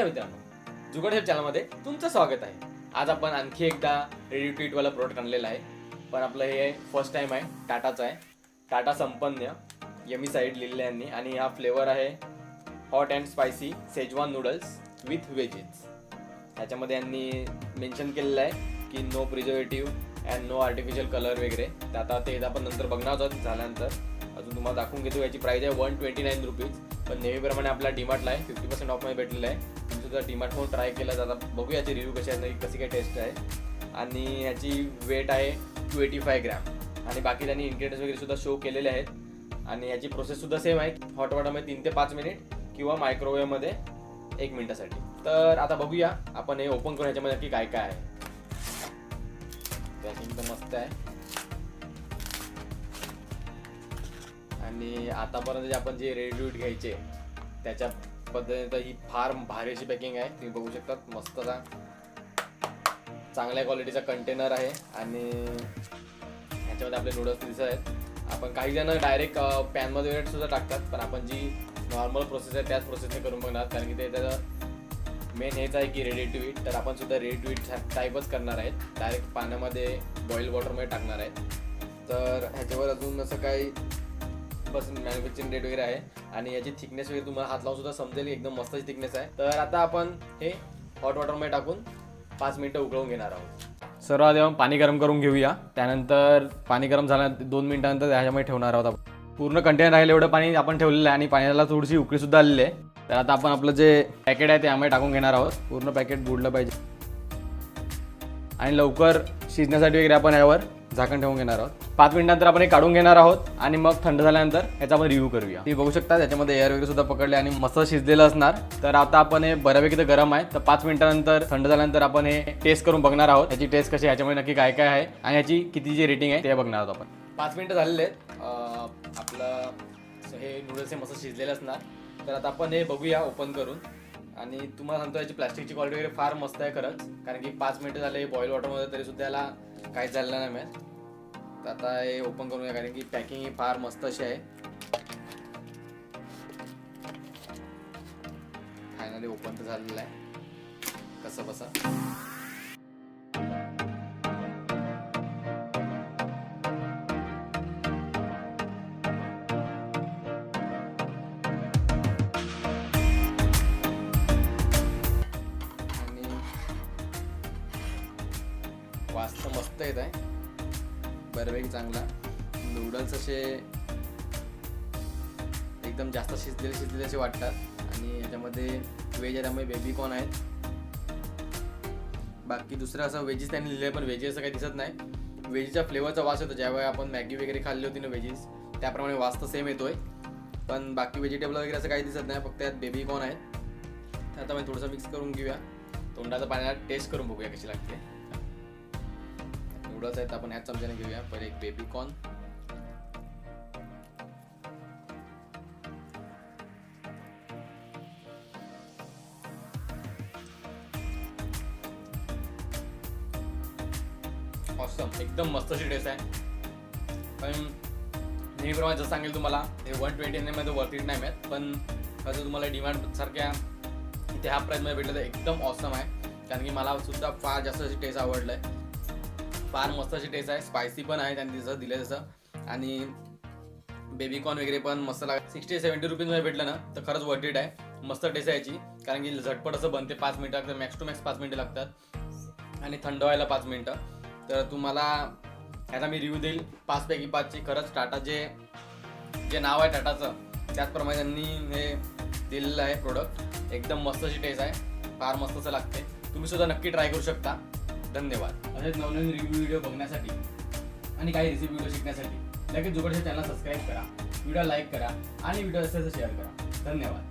नमस्कार मित्रांनो, जुगाड शेफ चॅनलमध्ये तुमचं स्वागत आहे. आज आपण आणखी एकदा रेडी टू ईट वाला प्रोडक्ट आणलेला आहे. पण आपलं हे फर्स्ट टाइम आहे. टाटाचं आहे. टाटा संपन्न यमी साईड लिहिलेलं यांनी आणि हा फ्लेवर आहे hot and spicy Schezwan noodles with veggies. त्याच्यामध्ये यांनी मेन्शन केलेलं आहे की no preservative and no artificial colour वगैरे. तर आता ते आपण नंतर बघणार आहोत झाल्यानंतर. अजून तुम्हाला दाखवून घेतो. याची प्राईस आहे 129 रुपीज. पण नेहमीप्रमाणे आपल्या डीमार्टला आहे 50% ऑफमध्ये भेटलेलं आहे. तुम्ही सुद्धा डीमार्टहून ट्राय केलं जाता. बघू याची रिव्ह्यू कशी आहे, कशी काय टेस्ट आहे. आणि याची वेट आहे 285 ग्रॅम आणि बाकी त्यांनी इन्ग्रेडियंट्स वगैरे सुद्धा शो केलेले आहेत. आणि याची प्रोसेससुद्धा सेम आहे. हॉट वॉटरमध्ये 3 ते 5 मिनिट किंवा मायक्रोवेव्हमध्ये 1 मिनिटासाठी. तर आता बघूया आपण हे ओपन करून याच्यामध्ये नक्की काय काय आहे. पॅकिंग तर मस्त आहे. आणि आतापर्यंत जे आपण जे रेडी टू ईट घ्यायचे त्याच्या पद्धतीने ही फार भारी अशी पॅकिंग आहे. तुम्ही बघू शकता. मस्त चांगल्या क्वालिटीचा कंटेनर आहे आणि ह्याच्यामध्ये आपले नूडल्स दिसत आहेत. आपण काही जण डायरेक्ट पॅनमध्ये वगैरे सुद्धा टाकतात, पण आपण जी नॉर्मल प्रोसेस आहे त्याच प्रोसेसने करून बघणार. कारण की ते त्याचं मेन हेच आहे की रेडी टू ईट. तर आपण सुद्धा रेडी टू ईट टाईपच करणार आहेत. डायरेक्ट पाण्यामध्ये बॉईल वॉटरमध्ये टाकणार आहेत. तर ह्याच्यावर अजून असं काही बस मॅन्युफॅक्चरिंग डेट वगैरे आहे. आणि याची थिकनेस वगैरे तुम्हाला हात लावून सुद्धा समजेल. एकदम मस्तची थिकनेस आहे. तर आता आपण हे हॉट वॉटरमध्ये टाकून 5 मिनिटं उकळून घेणार आहोत. सर्वात आधी पाणी गरम करून घेऊया. त्यानंतर पाणी गरम झाल्यानंतर 2 मिनिटानंतर ह्याच्यामध्ये ठेवणार आहोत. आपण पूर्ण कंटेनर राहिलं एवढं पाणी आपण ठेवलेलं आहे आणि पाण्याला थोडीशी उकळीसुद्धा आलेली आहे. तर आता आपण आपलं जे पॅकेट आहे ते यामध्ये टाकून घेणार आहोत. पूर्ण पॅकेट बुडलं पाहिजे आणि लवकर शिजण्यासाठी वगैरे आपण यावर झाकण ठेवून घेणार आहोत. 5 मिनिटानंतर आपण हे काढून घेणार आहोत आणि मग थंड झाल्यानंतर याचा आपण रिव्ह्यू करूया. तुम्ही बघू शकता त्याच्यामध्ये एअर वगैरे सुद्धा पकडले आणि मस्त शिजलेलं असणार. तर आता आपण हे बऱ्यापैकी तर गरम आहे. तर 5 मिनिटानंतर थंड झाल्यानंतर आपण हे टेस्ट करून बघणार आहोत. याची टेस्ट कशी आहे, याच्यामध्ये नक्की काय काय आहे आणि याची किती जी रेटिंग आहे ते बघणार आहोत आपण. 5 मिनिटं झालेले आहेत. आपलं हे नूडल्स हे मस्त शिजलेले असणार. तर आता आपण हे बघूया ओपन करून. आणि तुम्हाला सांगतो याची प्लास्टिकची क्वालिटी वगैरे फार मस्त आहे खरंच. कारण की 5 मिनिटं झाले बॉईल वॉटरमध्ये तरी सुद्धा याला काहीच झालेलं नाही मिळत. तर आता हे ओपन करूया कारण की पॅकिंग ही फार मस्त अशी आहे. फायनली ओपन तर झालेलं आहे. कसं बसा आणि वास तर मस्त येत आहे बऱ्यापैकी चांगला. नूडल्स असे एकदम जास्त शिजलेले असे वाटतात. आणि याच्यामध्ये व्हेज आहे त्यामुळे बेबी कॉर्न आहेत. बाकी दुसरं असं व्हेजीस त्यांनी लिहिलं आहे पण व्हेजीस असं काही दिसत नाही. व्हेजीच्या फ्लेवरचा वास येतो. ज्यावेळी आपण मॅगी वगैरे खाल्ली होती ना व्हेजीस त्याप्रमाणे वास तर सेम येतोय. पण बाकी व्हेजिटेबल वगैरे असं काही दिसत नाही. फक्त यात बेबी कॉर्न आहेत. तर आता मी थोडंसं मिक्स करून घेऊया. तोंडाचं पाण्याला टेस्ट करून बघूया कशी लागते. नूडल्स आहेत आपण ह्याच चमच्याने घेऊया. पहिले एक बेबी कॉर्न. ऑसम, एकदम मस्त अशी टेस्ट आहे. पण नेहमीप्रमाणे जसं सांगेल तुम्हाला हे 129 मध्ये वर्थ इट नाही मिळत. पण कसं तुम्हाला डिमांड सारख्या इथे हा प्राईजमध्ये भेटलं तर एकदम ऑसम आहे. कारण की मला सुद्धा फार जास्त अशी टेस्ट आवडलं आहे. फार मस्त अशी टेस्ट आहे. स्पायसी पण आहे त्यांनी जसं दिलं तसं. आणि बेबी कॉर्न वगैरे पण मस्त लागतं. 60-70 रुपीजमध्ये भेटलं ना तर खरंच वर्थ इट आहे. मस्त टेस्ट आहे याची. कारण की झटपट असं बनते. 5 मिनिटं लागतात. मॅक्स टू मॅक्स 5 मिनिटं लागतात आणि थंड व्हायला 5 मिनिटं. तर तुम्हाला ह्याचा मी रिव्ह्यू देईल 5 पैकी 5ची. खरंच टाटा जे नाव आहे टाटाचं त्याचप्रमाणे त्यांनी हे दिलेलं आहे प्रोडक्ट. एकदम मस्त अशी टेस्ट आहे. फार मस्त असं लागते. तुम्ही सुद्धा नक्की ट्राय करू शकता. धन्यवाद. असेच नवनवीन रिव्ह्यू व्हिडिओ बघण्यासाठी आणि काही रेसिपी व्हिडिओ शिकण्यासाठी लगेच जुगाड शेफ चॅनल सबस्क्राईब करा, व्हिडिओ लाईक करा आणि व्हिडिओ असेल तर शेअर करा. धन्यवाद.